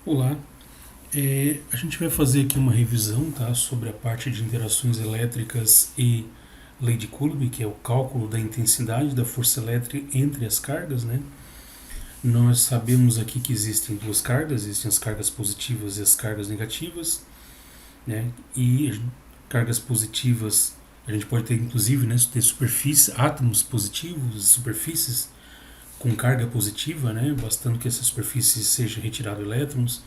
Olá, a gente vai fazer aqui uma revisão, tá, sobre a parte de interações elétricas e lei de Coulomb, que é o cálculo da intensidade da força elétrica entre as cargas, né? Nós sabemos aqui que existem duas cargas, existem as cargas positivas e as cargas negativas, né? E as cargas positivas, a gente pode ter inclusive, né, ter superfície, átomos positivos, superfícies com carga positiva, né, bastando que essa superfície seja retirado elétrons.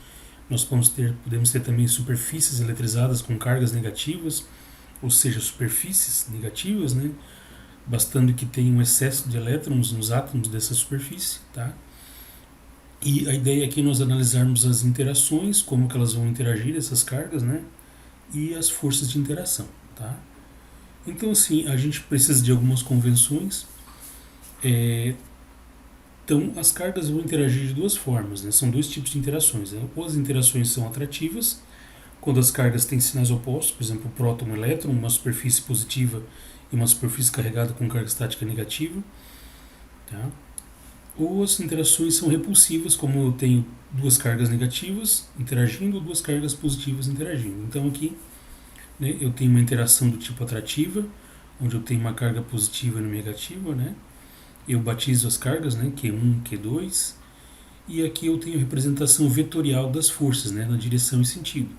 Nós podemos ter também superfícies eletrizadas com cargas negativas, ou seja, superfícies negativas, né, bastando que tenha um excesso de elétrons nos átomos dessa superfície. Tá? E a ideia aqui é nós analisarmos as interações, como que elas vão interagir, essas cargas, né, e as forças de interação. Tá? Então, assim, a gente precisa de algumas convenções. Então, as cargas vão interagir de duas formas, né? São dois tipos de interações. Né? Ou as interações são atrativas, quando as cargas têm sinais opostos, por exemplo, o próton e o elétron, uma superfície positiva e uma superfície carregada com carga estática negativa. Tá? Ou as interações são repulsivas, como eu tenho duas cargas negativas interagindo ou duas cargas positivas interagindo. Então, aqui, né, eu tenho uma interação do tipo atrativa, onde eu tenho uma carga positiva e uma negativa, né? Eu batizo as cargas, né, Q1, Q2, e aqui eu tenho a representação vetorial das forças, né, na direção e sentido.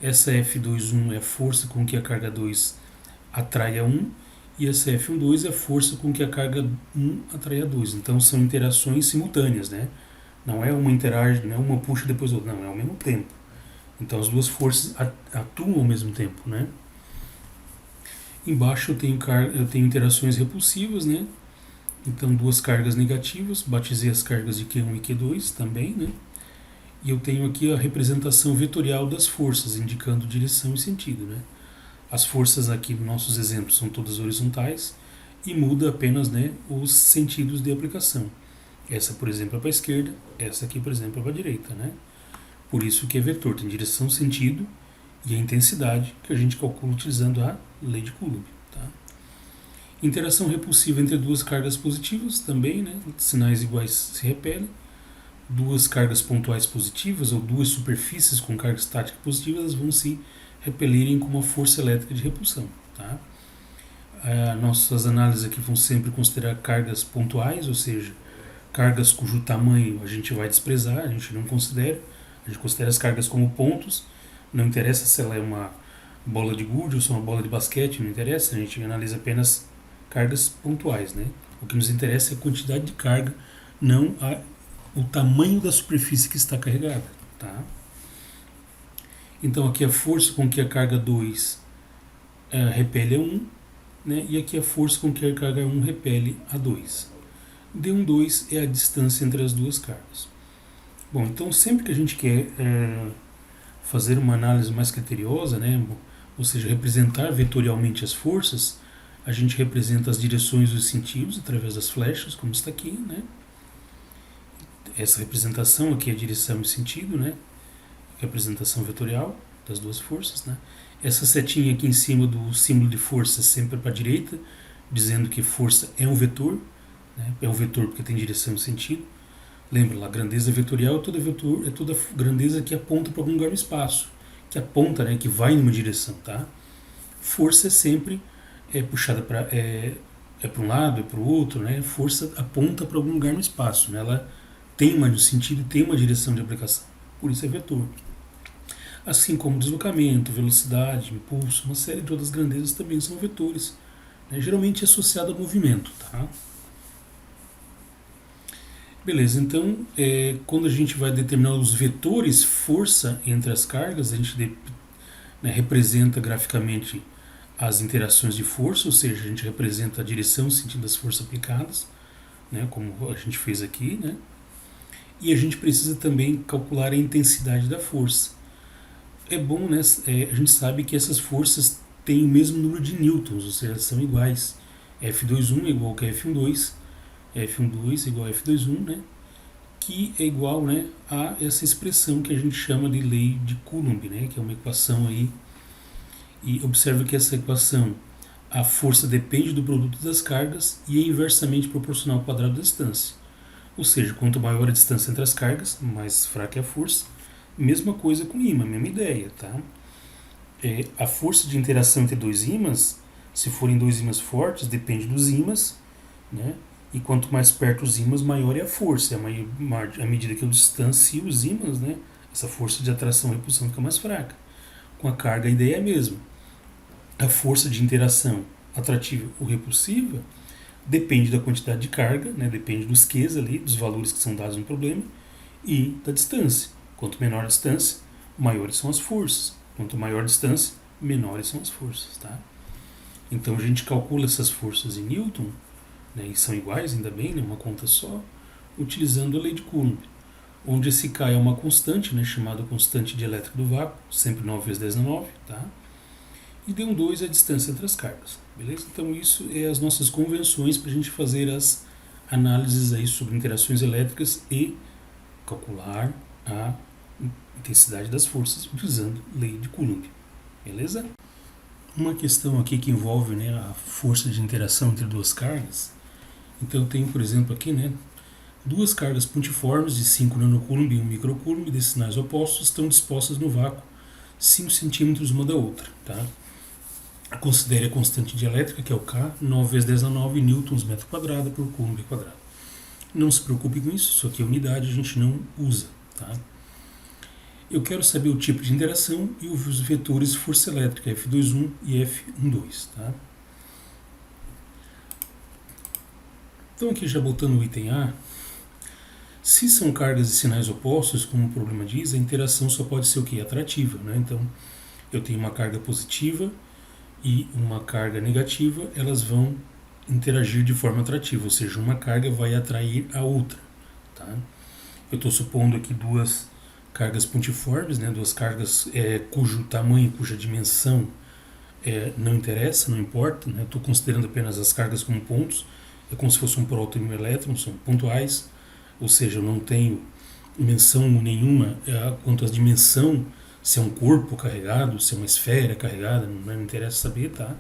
Essa F21 é a força com que a carga 2 atrai a 1, e essa F12 é a força com que a carga 1 atrai a 2. Então são interações simultâneas, né? Não é uma interage, não é uma puxa depois da outra, não, é ao mesmo tempo. Então as duas forças atuam ao mesmo tempo, né? Embaixo eu tenho interações repulsivas, né? Então duas cargas negativas, batizei as cargas de Q1 e Q2 também, né? E eu tenho aqui a representação vetorial das forças, indicando direção e sentido, né? As forças aqui, nossos exemplos, são todas horizontais e muda apenas, né, os sentidos de aplicação. Essa, por exemplo, é para a esquerda, essa aqui, por exemplo, é para a direita, né? Por isso que é vetor, tem direção, sentido e a intensidade que a gente calcula utilizando a lei de Coulomb. Tá? Interação repulsiva entre duas cargas positivas também, né? Sinais iguais se repelem. Duas cargas pontuais positivas ou duas superfícies com carga estática positiva, elas vão se repelirem com uma força elétrica de repulsão. Tá? Nossas análises aqui vão sempre considerar cargas pontuais, ou seja, cargas cujo tamanho a gente vai desprezar, a gente não considera. A gente considera as cargas como pontos, não interessa se ela é uma bola de gude ou se é uma bola de basquete, não interessa, a gente analisa apenas cargas pontuais. Né? O que nos interessa é a quantidade de carga, não o tamanho da superfície que está carregada. Tá? Então aqui a força com que a carga 2 repele a 1, né? E aqui a força com que a carga 1 repele a 2. D12 é a distância entre as duas cargas. Bom, então sempre que a gente quer fazer uma análise mais criteriosa, né? Ou seja, representar vetorialmente as forças, a gente representa as direções e os sentidos através das flechas, como está aqui, né? Essa representação aqui é a direção e o sentido, né? Representação vetorial das duas forças, né? Essa setinha aqui em cima do símbolo de força sempre para a direita, dizendo que força é um vetor, né? É um vetor porque tem direção e sentido. Lembra lá, grandeza vetorial é toda grandeza que aponta para algum lugar no espaço, que aponta, né, que vai numa direção, tá? Força é sempre puxada para para um lado, é para o outro, né? Força aponta para algum lugar no espaço, né? Ela tem um sentido, tem uma direção de aplicação. Por isso é vetor. Assim como deslocamento, velocidade, impulso, uma série de outras grandezas também são vetores, né? Geralmente associado a movimento. Tá? Beleza, então quando a gente vai determinar os vetores força entre as cargas, a gente representa graficamente as interações de força, ou seja, a gente representa a direção e o sentido das forças aplicadas, né, como a gente fez aqui, né? E a gente precisa também calcular a intensidade da força. É bom, né? A gente sabe que essas forças têm o mesmo número de newtons, ou seja, são iguais. F21 é igual a F12, F12 é igual a F21, né? Que é igual, né, a essa expressão que a gente chama de lei de Coulomb, né? Que é uma equação aí. E observe que essa equação, a força depende do produto das cargas e é inversamente proporcional ao quadrado da distância. Ou seja, quanto maior a distância entre as cargas, mais fraca é a força. Mesma coisa com ímã, mesma ideia, tá? A força de interação entre dois ímãs, se forem dois ímãs fortes, depende dos ímãs, né? E quanto mais perto os ímãs, maior é a força. À medida que eu distancio os ímãs, né? Essa força de atração e repulsão fica mais fraca. Com a carga, a ideia é a mesma. A força de interação atrativa ou repulsiva depende da quantidade de carga, né? Depende dos Qs ali, dos valores que são dados no problema, e da distância. Quanto menor a distância, maiores são as forças. Quanto maior a distância, menores são as forças. Tá? Então a gente calcula essas forças em Newton, né? E são iguais, ainda bem, né? Uma conta só, utilizando a lei de Coulomb, onde esse K é uma constante, né? Chamada constante de elétrica do vácuo, sempre 9 vezes 10 na 9, tá? E D12 é a distância entre as cargas, beleza? Então isso é as nossas convenções para a gente fazer as análises aí sobre interações elétricas e calcular a intensidade das forças utilizando a lei de Coulomb, beleza? Uma questão aqui que envolve, né, a força de interação entre duas cargas. Então eu tenho, por exemplo, aqui, né, duas cargas pontiformes de 5 nanocoulomb e 1 microcoulomb de sinais opostos estão dispostas no vácuo 5 centímetros uma da outra, tá? Considere a constante dielétrica, que é o K, 9 vezes 10 a 9 newtons metro quadrado por coulomb quadrado. Não se preocupe com isso aqui é unidade, a gente não usa, tá? Eu quero saber o tipo de interação e os vetores de força elétrica, F21 e F12, tá? Então aqui já botando o item A, se são cargas e sinais opostos, como o problema diz, a interação só pode ser o quê? Atrativa, né? Então eu tenho uma carga positiva e uma carga negativa, elas vão interagir de forma atrativa, ou seja, uma carga vai atrair a outra, tá? Eu estou supondo aqui duas cargas pontiformes, né, duas cargas cujo tamanho, cuja dimensão não interessa, não importa, né, estou considerando apenas as cargas como pontos, é como se fosse um próton e um elétron, são pontuais, ou seja, eu não tenho menção nenhuma quanto à dimensão, se é um corpo carregado, se é uma esfera carregada, não interessa saber, tá?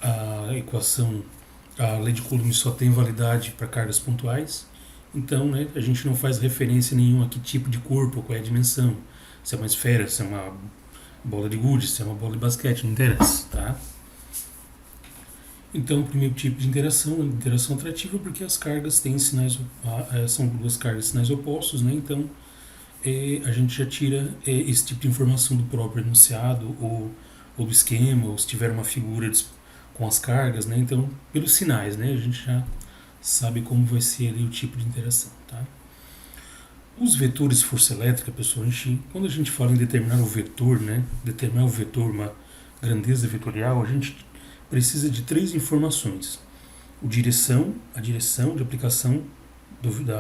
A equação, a lei de Coulomb só tem validade para cargas pontuais, então, né, a gente não faz referência nenhuma a que tipo de corpo, qual é a dimensão, se é uma esfera, se é uma bola de gude, se é uma bola de basquete, não interessa, tá? Então, o primeiro tipo de interação é a interação atrativa, porque as cargas têm sinais, são duas cargas sinais opostos, né? Então a gente já tira esse tipo de informação do próprio enunciado ou do esquema, ou se tiver uma figura com as cargas, né? Então, pelos sinais, né? A gente já sabe como vai ser ali o tipo de interação, tá? Os vetores de força elétrica, pessoal, quando a gente fala em determinar o vetor, né? Determinar o vetor, uma grandeza vetorial, a gente precisa de 3 informações. A direção de aplicação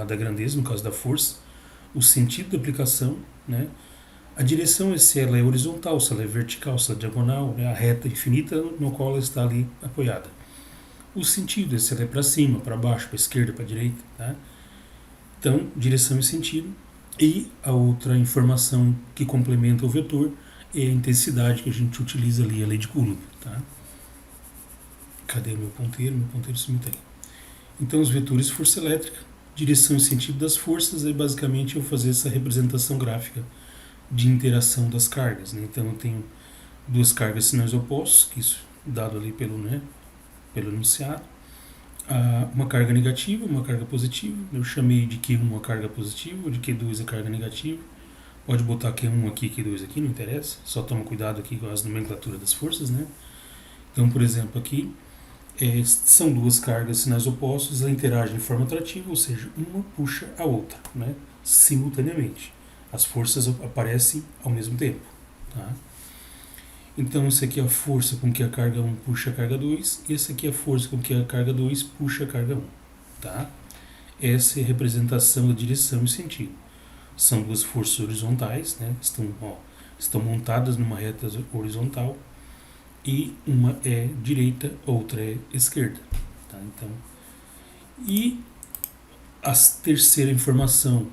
da grandeza, no caso da força, o sentido da aplicação, né? A direção é se ela é horizontal, se ela é vertical, se ela é diagonal, né? A reta infinita no qual ela está ali apoiada. O sentido é se ela é para cima, para baixo, para esquerda, para direita, tá? Então, direção e sentido. E a outra informação que complementa o vetor é a intensidade que a gente utiliza ali, a lei de Coulomb, tá? Cadê o meu ponteiro? Meu ponteiro sumiu aí. Então, os vetores de força elétrica, direção e sentido das forças, é basicamente eu fazer essa representação gráfica de interação das cargas, né? Então, eu tenho duas cargas sinais opostos, que isso dado ali pelo enunciado, uma carga negativa, uma carga positiva. Eu chamei de Q1 a carga positiva, de Q2 a carga negativa. Pode botar Q1 aqui, Q2 aqui, não interessa. Só toma cuidado aqui com as nomenclaturas das forças, né? Então, por exemplo, aqui são duas cargas sinais opostos, elas interagem de forma atrativa, ou seja, uma puxa a outra, né? Simultaneamente. As forças aparecem ao mesmo tempo, tá? Então, essa aqui é a força com que a carga 1 puxa a carga 2, e essa aqui é a força com que a carga 2 puxa a carga 1. Tá? Essa é a representação da direção e sentido. São duas forças horizontais, né? Estão montadas numa reta horizontal, e uma é direita, outra é esquerda. Tá? Então, e a terceira informação,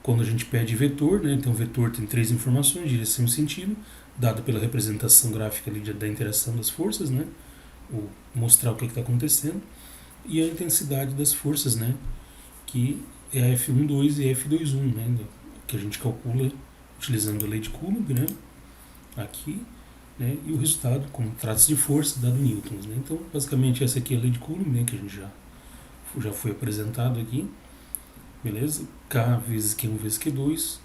quando a gente pede vetor, né? Então, o vetor tem 3 informações, direção e sentido, dada pela representação gráfica ali da interação das forças, né? Ou mostrar o que está acontecendo, e a intensidade das forças, né? Que é a F12 e F21, né? Que a gente calcula utilizando a lei de Coulomb, né? Aqui, né? E o resultado, como trata-se de força, dado em newtons, né? Então, basicamente, essa aqui é a lei de Coulomb, né? Que a gente já foi apresentado aqui, beleza? K vezes Q1 vezes Q2,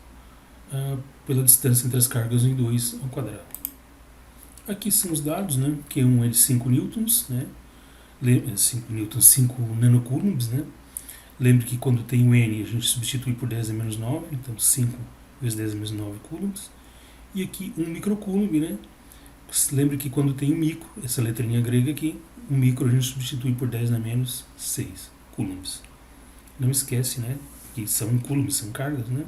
pela distância entre as cargas em 2 ao quadrado. Aqui são os dados, né? Q1 é de 5 newtons, né? 5 newtons, 5 nanocoulombs, né? Lembre que quando tem o N, a gente substitui por 10 a menos 9, então 5 vezes 10 a menos 9 coulombs. E aqui 1 microcoulomb, né? Lembre que quando tem o micro, essa letrinha grega aqui, o micro a gente substitui por 10 a menos 6 coulombs. Não esquece, né? Que são coulombs, são cargas, né?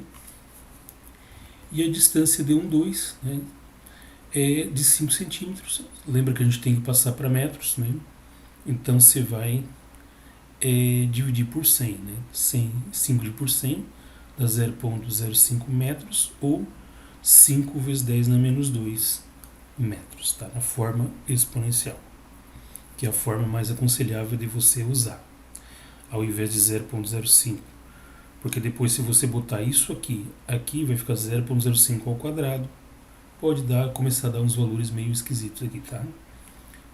E a distância de 1, 2, né? É de 5 centímetros. Lembra que a gente tem que passar para metros, né? Então você vai dividir por 100, né? 5 por 100 dá 0,05 metros ou 5 vezes 10 na menos 2 metros, tá? Na forma exponencial, que é a forma mais aconselhável de você usar, ao invés de 0,05. Porque depois, se você botar isso aqui vai ficar 0,05 ao quadrado. Pode começar a dar uns valores meio esquisitos aqui, tá?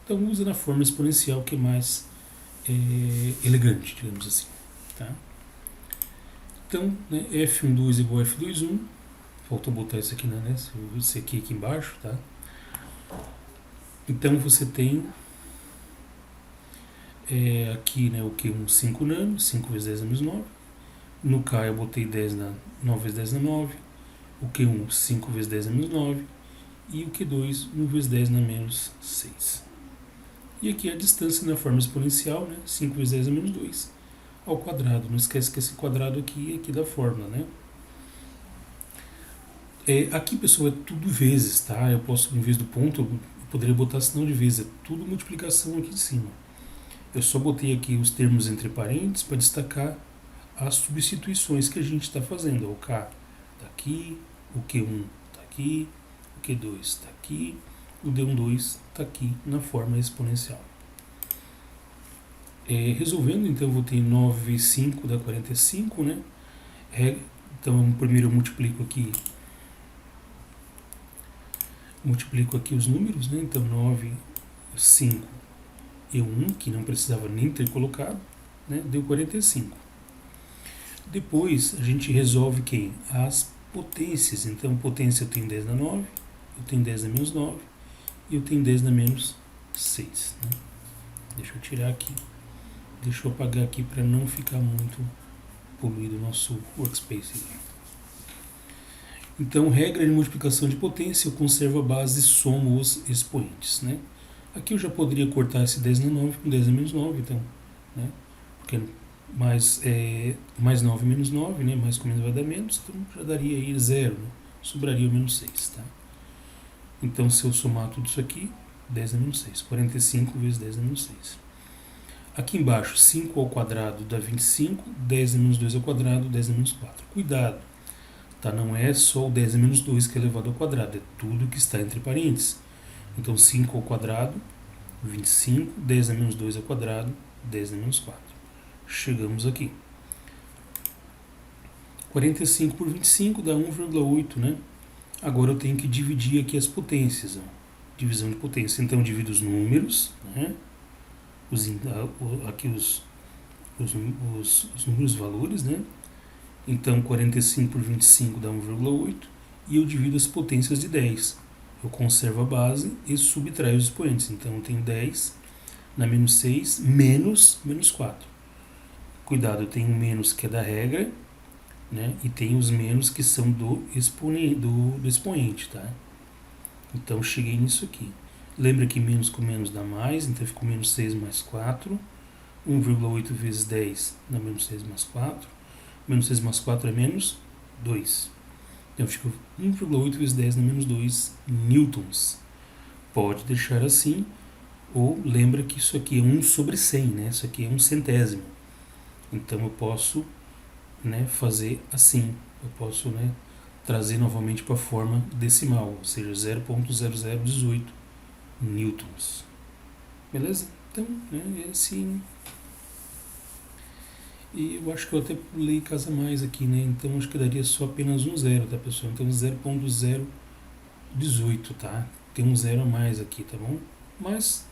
Então usa na forma exponencial, que é mais elegante, digamos assim, tá? Então, né, F12 igual a F21. Faltou botar isso aqui, né? Esse aqui embaixo, tá? Então você tem aqui, né, o Q1 5 nano, 5 vezes 10 a menos 9. No K eu botei 9 vezes 10 na 9. O Q1 5 vezes 10 a menos 9. E o Q2 1 vezes 10 na menos 6. E aqui a distância na forma exponencial, né? 5 vezes 10 a menos 2 ao quadrado. Não esquece que esse quadrado aqui é aqui da fórmula, né? Aqui, pessoal, é tudo vezes, tá? Eu posso, em vez do ponto, eu poderia botar sinal de vezes. É tudo multiplicação aqui em cima. Eu só botei aqui os termos entre parênteses para destacar as substituições que a gente está fazendo. O K está aqui, o Q1 está aqui, o Q2 está aqui, o D12 está aqui na forma exponencial. Resolvendo, então, eu vou ter 9 vezes 5 dá 45, né? Então, primeiro eu multiplico aqui os números, né? Então, 9, 5 e 1, que não precisava nem ter colocado, né? Deu 45. Depois, a gente resolve quem? As potências. Então, potência eu tenho 10 na 9, eu tenho 10 na menos 9 e eu tenho 10 na menos 6. Né? Deixa eu tirar aqui. Deixa eu apagar aqui para não ficar muito poluído o nosso workspace. Então, regra de multiplicação de potência, eu conservo a base e somo os expoentes. Né? Aqui eu já poderia cortar esse 10 na 9 com 10 na menos 9, então, né? Porque mais 9 menos 9, né? Mais com menos vai dar menos, então já daria aí 0, né? Sobraria o menos 6, tá? Então, se eu somar tudo isso aqui, 10 na menos 6, 45 vezes 10 na menos 6. Aqui embaixo, 5 ao quadrado dá 25, 10 na menos 2 ao quadrado, 10 na menos 4. Cuidado, tá? Não é só o 10 na menos 2 que é elevado ao quadrado, é tudo que está entre parênteses. Então, 5 ao quadrado, 25, 10 na menos 2 ao quadrado, 10 na menos 4. Chegamos aqui. 45 por 25 dá 1,8, né? Agora eu tenho que dividir aqui as potências. Ó. Divisão de potência. Então eu divido os números, né? Aqui os números, valores, né? Então 45 por 25 dá 1,8 e eu divido as potências de 10. Eu conservo a base e subtraio os expoentes. Então eu tenho 10 na menos 6 menos 4. Cuidado, eu tenho um menos que é da regra, né? E tem os menos que são do expoente, tá? Então cheguei nisso aqui. Lembra que menos com menos dá mais, então ficou menos 6 mais 4. 1,8 vezes 10 dá menos 6 mais 4. Menos 6 mais 4 é menos 2. Então fica 1,8 vezes 10 dá menos 2 newtons. Pode deixar assim, ou lembra que isso aqui é 1 sobre 100, né? Isso aqui é 1 centésimo. Então eu posso, né, fazer assim. Eu posso, né, trazer novamente para a forma decimal, ou seja, 0,0018 newtons. Beleza? Então, né, E eu acho que eu até pulei casa mais aqui, né? Então acho que daria só apenas um zero, tá, pessoal? Então 0.018, tá? Tem um zero a mais aqui, tá bom? Mas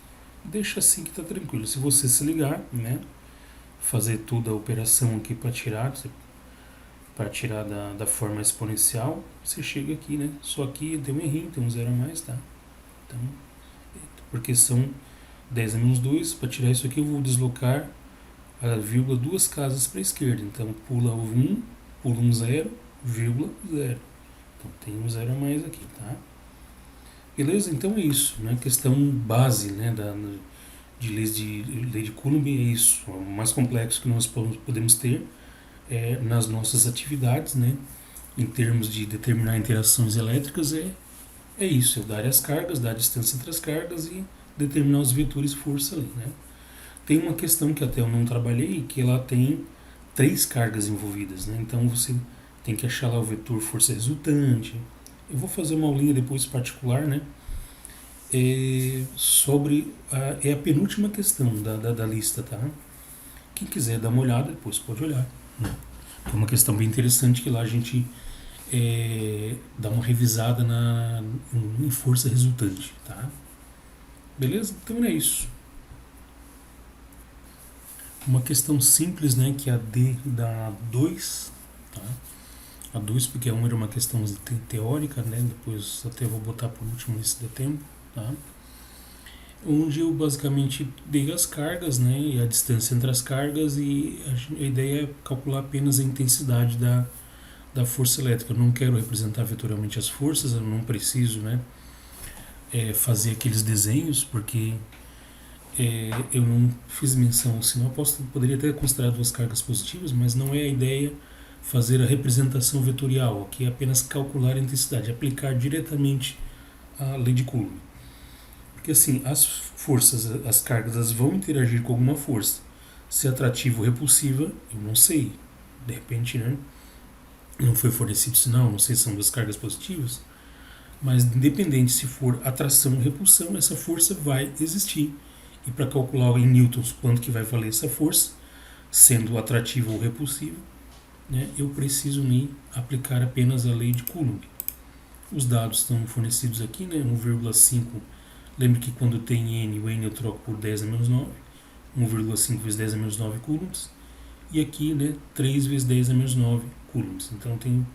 deixa assim que tá tranquilo. Se você se ligar, né? Fazer toda a operação aqui para tirar da forma exponencial, você chega aqui, né? Só que tem um errinho, tem um zero a mais, tá? Então, porque são 10 a menos 2, para tirar isso aqui eu vou deslocar a vírgula duas casas para a esquerda. Então pula o 1, pula um 0, vírgula 0. Então tem um zero a mais aqui, tá? Beleza? Então é isso, né? Questão base, né, de lei de Coulomb é isso. O mais complexo que nós podemos ter nas nossas atividades, né? Em termos de determinar interações elétricas é isso, é dar as cargas, dar a distância entre as cargas e determinar os vetores força ali, né? Tem uma questão que até eu não trabalhei, que ela tem 3 cargas envolvidas, né? Então você tem que achar lá o vetor força resultante. Eu vou fazer uma aulinha depois particular, né? Sobre a penúltima questão da lista, tá? Quem quiser dar uma olhada, depois pode olhar, né? É uma questão bem interessante que lá a gente dá uma revisada em força resultante, tá? Beleza? Então é isso. Uma questão simples, né, que é a D da 2, tá? A 2 porque a 1 era uma questão teórica, né? Depois até vou botar por último se der tempo, tá? Onde eu basicamente dei as cargas, né, e a distância entre as cargas, e a ideia é calcular apenas a intensidade da força elétrica. Eu não quero representar vetorialmente as forças, eu não preciso, né, fazer aqueles desenhos, porque eu não fiz menção, senão eu poderia ter considerado as cargas positivas, mas não é a ideia fazer a representação vetorial, aqui é apenas calcular a intensidade, aplicar diretamente a lei de Coulomb. Porque assim, as forças, as cargas, elas vão interagir com alguma força. Se é atrativa ou repulsiva, eu não sei. De repente, né? Não foi fornecido sinal, não sei se são duas cargas positivas. Mas independente se for atração ou repulsão, essa força vai existir. E para calcular em newtons quanto que vai valer essa força, sendo atrativa ou repulsiva, né, eu preciso aplicar apenas a lei de Coulomb. Os dados estão fornecidos aqui, né, 1,5. Lembre que quando tem N, o N eu troco por 10 a menos 9. 1,5 vezes 10 a menos 9 coulombs. E aqui, né, 3 vezes 10 a menos 9 coulombs. Então tem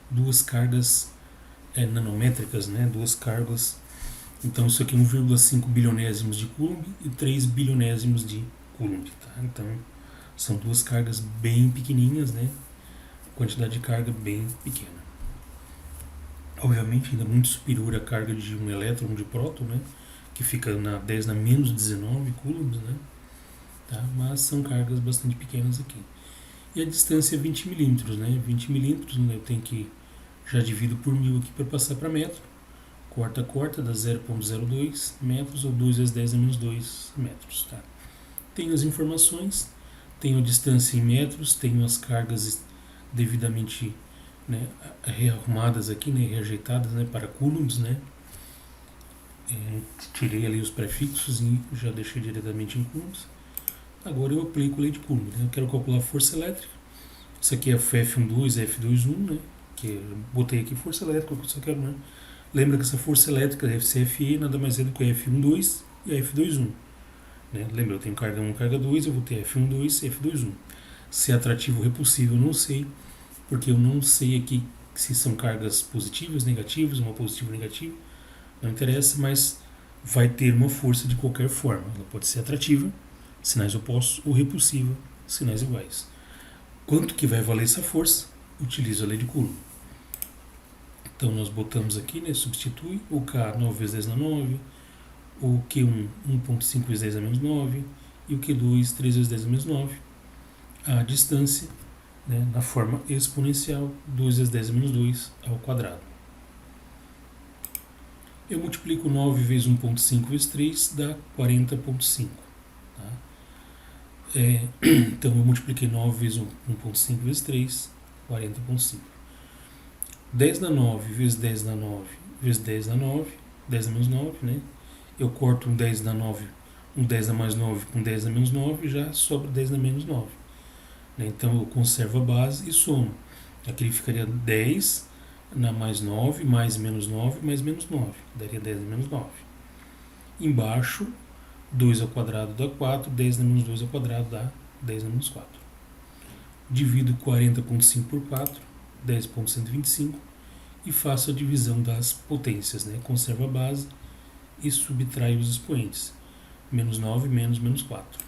duas cargas nanométricas, né, duas cargas. Então isso aqui é 1,5 bilionésimos de Coulomb e 3 bilionésimos de Coulomb. Tá? Então são duas cargas bem pequenininhas, né, quantidade de carga bem pequena. Obviamente ainda muito superior à carga de um elétron de próton, né, que fica na 10 na menos 19 coulombs, né? Tá? Mas são cargas bastante pequenas aqui. E a distância é 20 milímetros, né? 20 milímetros, né? Eu tenho que já divido por 1000 aqui para passar para metro. Corta, dá 0,02 metros ou 2 vezes 10 a menos 2 metros, tá? Tenho as informações, tenho a distância em metros, tenho as cargas devidamente, né, rearrumadas aqui, né, reajeitadas, né, para coulombs, né? Tirei ali os prefixos e já deixei diretamente em coulombs. Agora eu aplico a lei de Coulomb, né? Eu quero calcular a força elétrica. Isso aqui é F12, F21, né? Que eu botei aqui força elétrica, que eu só quero, né? Lembra que essa força elétrica, FCFE, nada mais é do que a F12 e a F21. Né? Lembra, eu tenho carga 1 carga 2, eu vou ter F12 e F21. Se é atrativo ou repulsivo, eu não sei, porque eu não sei aqui se são cargas positivas, negativas, uma positiva ou negativa. Não interessa, mas vai ter uma força de qualquer forma. Ela pode ser atrativa, sinais opostos, ou repulsiva, sinais iguais. Quanto que vai valer essa força? Utilizo a lei de Coulomb. Então nós botamos aqui, né, substitui o K 9 vezes 10 na 9, o Q1 1.5 vezes 10 a menos 9 e o Q2 3 vezes 10 a menos 9. A distância, né, na forma exponencial, 2 vezes 10 a menos 2 ao quadrado. Eu multiplico 9 vezes 1.5 vezes 3, dá 40.5. Tá? Então eu multipliquei 9 vezes 1.5 vezes 3, 40.5. 10 na 9 vezes 10 na 9 vezes 10 na 9, 10 a menos 9, né? Eu corto um 10 na 9, um 10 a mais 9 com 10 a menos 9, já sobra 10 a menos 9. né? Então eu conservo a base e somo. Aqui ficaria 10 na mais 9, mais menos 9, mais menos 9. Daria 10 menos 9. Embaixo, 2 ao quadrado dá 4, 10 menos 2 ao quadrado dá 10 menos 4. Divido 40,5 por 4, 10,125 e faço a divisão das potências, né? Conservo a base e subtraio os expoentes. Menos 9 menos 4.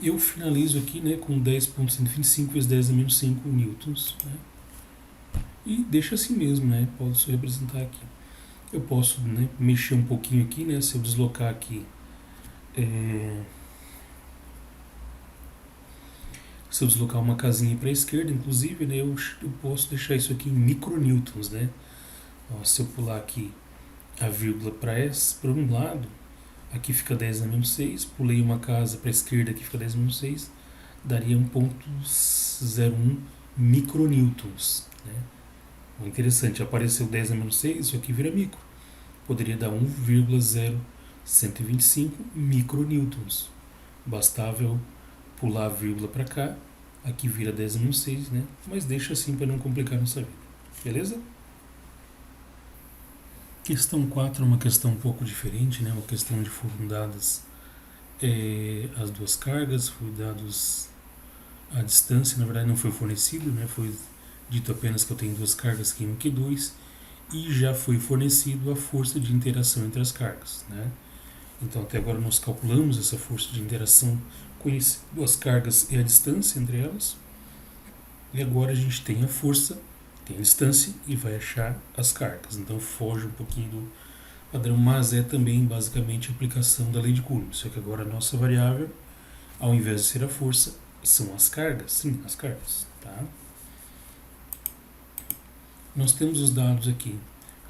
Eu finalizo aqui, né, com 10,125 vezes 10 a menos 5 newtons, né? E deixo assim mesmo, né? Posso representar aqui. Eu posso, né, mexer um pouquinho aqui, né? Se eu deslocar aqui, se eu deslocar uma casinha para a esquerda, inclusive, né, eu posso deixar isso aqui em micronewtons, né? Ó, se eu pular aqui a vírgula para um lado, aqui fica 10 a menos 6, pulei uma casa para a esquerda, aqui fica 10 a menos 6, daria 1,01 micronewtons, né? Interessante, apareceu 10 a menos 6, isso aqui vira micro. Poderia dar 1,0125 micronewtons. Bastava eu pular a vírgula para cá, aqui vira 10 a menos 6, né? Mas deixa assim para não complicar nossa vida. Beleza? Questão 4 é uma questão um pouco diferente, né? Uma questão de foram dadas as duas cargas, foi dados a distância, na verdade não foi fornecido, né? Foi dito apenas que eu tenho duas cargas Q1 e Q2 e já foi fornecido a força de interação entre as cargas, né? Então até agora nós calculamos essa força de interação conhecendo as cargas e a distância entre elas. E agora a gente tem a força, tem a distância e vai achar as cargas. Então foge um pouquinho do padrão, mas é também basicamente a aplicação da lei de Coulomb. Só que agora a nossa variável, ao invés de ser a força, são as cargas. Sim, as cargas. Tá? Nós temos os dados aqui.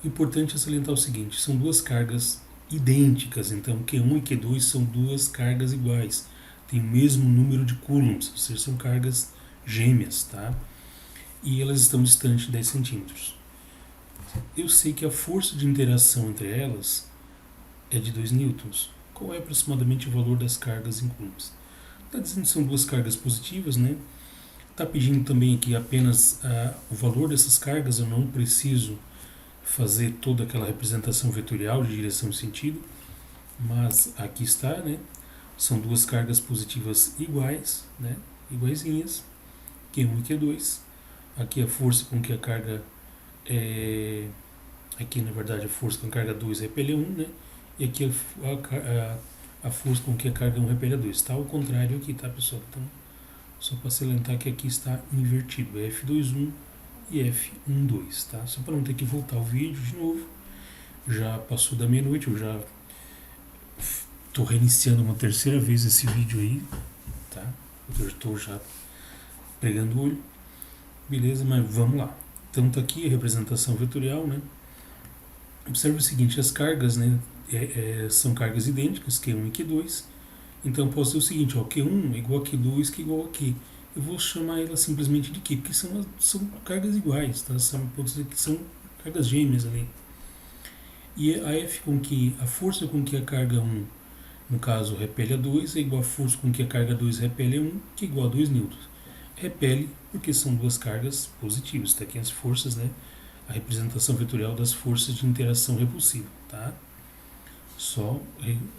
O importante é salientar o seguinte, são duas cargas idênticas, então Q1 e Q2 são duas cargas iguais, tem o mesmo número de coulombs, ou seja, são cargas gêmeas, tá? E elas estão distantes de 10 centímetros. Eu sei que a força de interação entre elas é de 2 newtons. Qual é aproximadamente o valor das cargas em coulombs? Está dizendo que são duas cargas positivas, né? Está pedindo também aqui apenas o valor dessas cargas, eu não preciso fazer toda aquela representação vetorial de direção e sentido, mas aqui está, né? São duas cargas positivas iguais, né? Iguaizinhas, Q1 e Q2. Aqui a força com que a carga aqui na verdade a força com a carga 2 repele 1, né? E aqui a força com que a carga 1 repele a 2. Está ao contrário aqui, tá, pessoal? Então, só para salientar que aqui está invertido, é F21 e F12, tá? Só para não ter que voltar o vídeo de novo. Já passou da meia-noite, eu já estou reiniciando uma terceira vez esse vídeo aí, tá? Eu estou já pregando o olho. Beleza, mas vamos lá. Então tá aqui a representação vetorial, né? Observe o seguinte, as cargas, né, são cargas idênticas, Q1 e Q2. Então eu posso dizer o seguinte, ó, Q1 é igual a Q2, que é igual a Q. Eu vou chamar ela simplesmente de Q, porque são cargas iguais, tá? Pode dizer que são cargas gêmeas ali. E a F com que a força com que a carga 1, no caso, repele a 2, é igual a força com que a carga 2 repele a 1, que é igual a 2 newtons. Repele porque são duas cargas positivas. Está aqui as forças, né? A representação vetorial das forças de interação repulsiva, tá? Só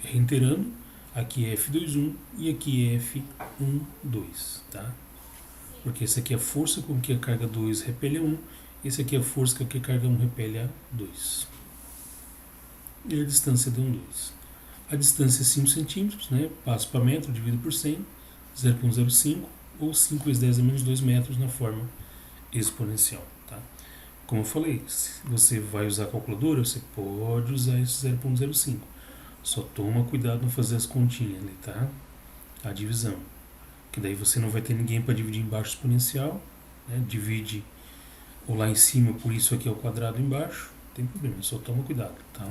reiterando, aqui é F21 e aqui é F12, tá? Porque essa aqui é a força com que a carga 2 repele a 1, esse aqui é a força com que a carga 1 repele a 2. E a distância de 1, 2. A distância é 5 centímetros, né? Passo para metro, divido por 100, 0,05 ou 5 vezes 10 a menos 2 metros na forma exponencial, tá? Como eu falei, se você vai usar a calculadora, você pode usar esse 0,05. Só toma cuidado não fazer as continhas ali, tá? A divisão. Que daí você não vai ter ninguém para dividir embaixo exponencial, né? Divide ou lá em cima, por isso aqui é o quadrado embaixo, não tem problema, só toma cuidado, tá?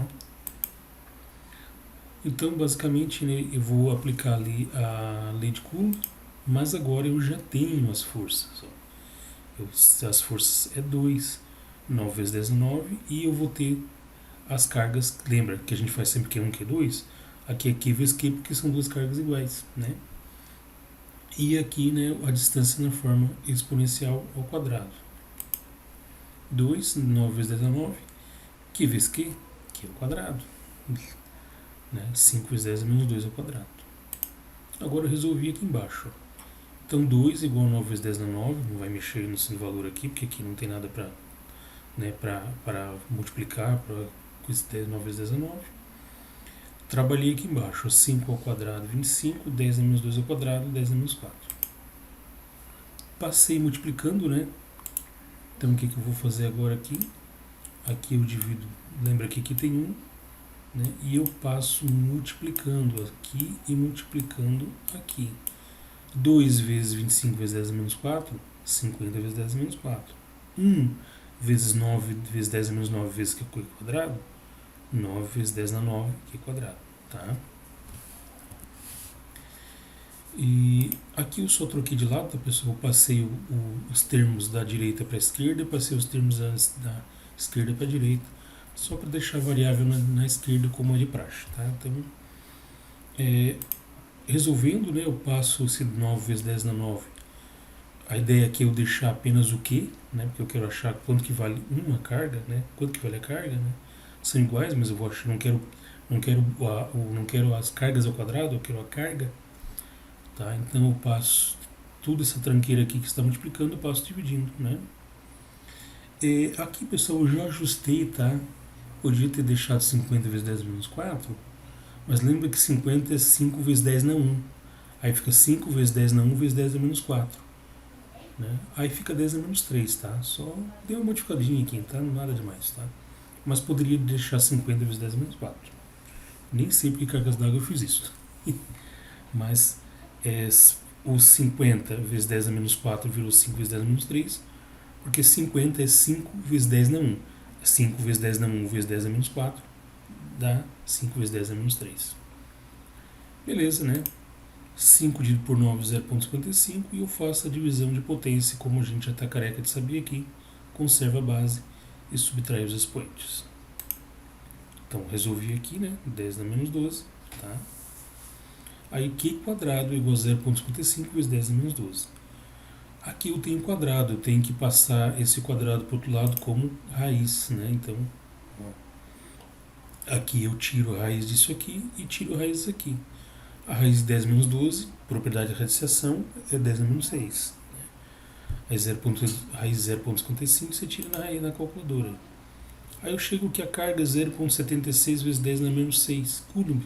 Então, basicamente, né, eu vou aplicar ali a lei de Coulomb, mas agora eu já tenho as forças. Ó. As forças é 2, 9 vezes 10 é 9, e eu vou ter as cargas, lembra que a gente faz sempre Q1, Q2? Aqui é Q vezes Q, porque são duas cargas iguais, né? E aqui, né, a distância na forma exponencial ao quadrado. 2, 9 vezes 10 a 9, que vezes que é o quadrado. Né? 5 vezes 10 a menos 2 ao quadrado. Agora eu resolvi aqui embaixo. Então 2 igual a 9 vezes 10 a 9, não vai mexer no valor aqui, porque aqui não tem nada para, né, para multiplicar, para 9 vezes 10 a 9. Trabalhei aqui embaixo, 5 ao quadrado, 25, 10 a menos 2 ao quadrado, 10 a menos 4. Passei multiplicando, né? Então o que eu vou fazer agora aqui? Aqui eu divido, lembra que aqui tem 1, né? E eu passo multiplicando aqui e multiplicando aqui. 2 vezes 25 vezes 10 a menos 4, 50 vezes 10 a menos 4. 1 vezes 9 vezes 10 a menos 9 vezes que é quadrado, 9 vezes 10 na 9 que é quadrado. Tá? E aqui eu só troquei de lado, tá, pessoal? Eu passei os termos da direita para a esquerda e passei os termos da esquerda para a direita, só para deixar a variável na esquerda como é de praxe. Tá? Então, resolvendo, né, eu passo esse 9 vezes 10 na 9. A ideia aqui é eu deixar apenas o Q, né, porque eu quero achar quanto que vale uma carga, né, quanto que vale a carga, né. São iguais, mas eu vou achar, não quero as cargas ao quadrado, eu quero a carga. Tá? Então eu passo toda essa tranqueira aqui que está multiplicando, eu passo dividindo, né? E aqui, pessoal, eu já ajustei, tá? Podia ter deixado 50 vezes 10 menos 4, mas lembra que 50 é 5 vezes 10 na 1. Aí fica 5 vezes 10 na 1 vezes 10 a menos 4. Né? Aí fica 10 a menos 3, tá? Só deu uma modificadinha aqui, tá? Nada demais, tá? Mas poderia deixar 50 vezes 10 a menos 4. Nem sei porque cargas d'água eu fiz isso. Mas os 50 vezes 10 a menos 4 virou 5 vezes 10 a menos 3, porque 50 é 5 vezes 10 na 1. 5 vezes 10 na 1 vezes 10 a menos 4 dá 5 vezes 10 a menos 3. Beleza, né? 5 dividido por 9 é 0,55 e eu faço a divisão de potência, como a gente já está careca de saber aqui, conserva a base e subtrai os expoentes. Então resolvi aqui, né? 10 a menos 12, tá? Aí Q quadrado igual a 0,55 vezes 10 a menos 12. Aqui eu tenho quadrado, eu tenho que passar esse quadrado para o outro lado como raiz, né? Então, ó, aqui eu tiro a raiz disso aqui e tiro a raiz disso aqui. A raiz de 10 menos 12, propriedade de radiciação, é 10 a menos 6. A raiz 0,55 você tira na calculadora. Aí eu chego que a carga é 0,76 vezes 10 na menos 6 coulomb.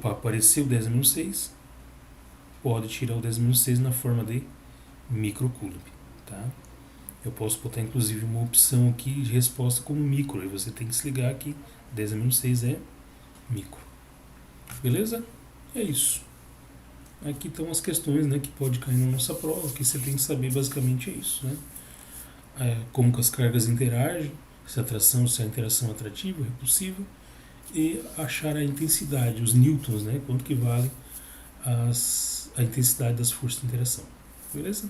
Apareceu 10 a menos 6, pode tirar o 10 a menos 6 na forma de microcoulomb. Tá? Eu posso botar inclusive uma opção aqui de resposta como micro, aí você tem que se ligar que 10 a menos 6 é micro. Beleza? É isso. Aqui estão as questões, né, que pode cair na nossa prova, que você tem que saber basicamente é isso. Né? Como que as cargas interagem, se a interação é atrativa, repulsiva, e achar a intensidade, os newtons, né, quanto que vale a intensidade das forças de interação. Beleza?